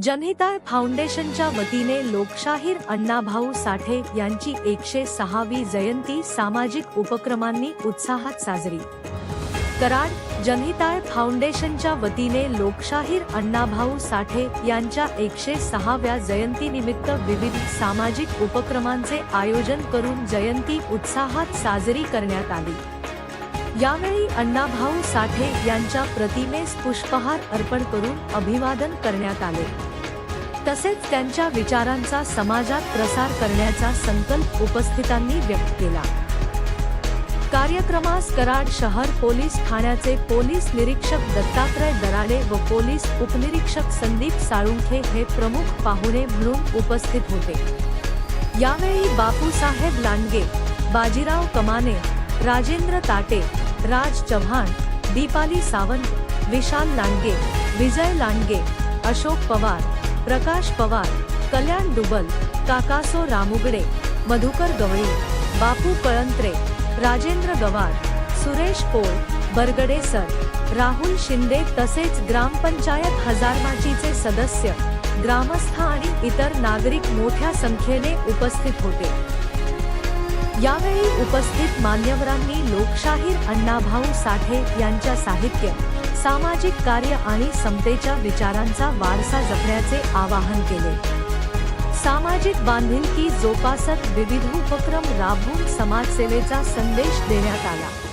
जनहिताय फाउंडेशनच्या वतीने लोकशाहीर अण्णाभाऊ साठे यांची 106वी जयंती सामाजिक उपक्रमांनी उत्साहात साजरी. कराड. जनहिताय फाउंडेशनच्या वतीने लोकशाहीर अण्णाभाऊ साठे यांच्या 106व्या जयंतीनिमित्त विविध सामाजिक उपक्रमांचे आयोजन करून जयंती उत्साहात साजरी करण्यात आली. यावेळी अण्णाभाऊ साठे यांच्या प्रतिमेस पुष्पहार अर्पण करून अभिवादन करण्यात आले. तसेच त्यांच्या विचारांचा समाजात प्रसार करण्याचा संकल्प उपस्थितांनी व्यक्त केला. कार्यक्रमास कराड शहर पोलीस ठाण्याचे पोलीस निरीक्षक दत्तात्रय दराडे व पोलीस उपनिरीक्षक संदीप साळुंखे हे प्रमुख पाहुणे म्हणून उपस्थित होते. यावेळी बापूसाहेब लांडगे, बाजीराव कमाने, राजेंद्र ताटे, राज चव्हाण, दीपाली सावंत, विशाल लांडगे, विजय लांडगे, अशोक पवार, प्रकाश पवार, कल्याण दुबल, काकासो रामुगडे, मधुकर गवळी, बापू कळंत्रे, राजेंद्र गवार, सुरेश पोळ, बरगडे सर, राहुल शिंदे तसेच ग्रामपंचायत हजारमाचीचे सदस्य, ग्रामस्थ आणि इतर नागरिक मोठ्या संख्येने उपस्थित होते. यावेळी उपस्थित मान्यवरांनी लोकशाहीर अण्णाभाऊ साठे यांच्या साहित्य, सामाजिक कार्य आणि समतेच्या विचारांचा वारसा जपण्याचे आवाहन केले. सामाजिक बांधिलकी जोपासत विविध उपक्रम राबवून समाजसेवेचा संदेश देण्यात आला.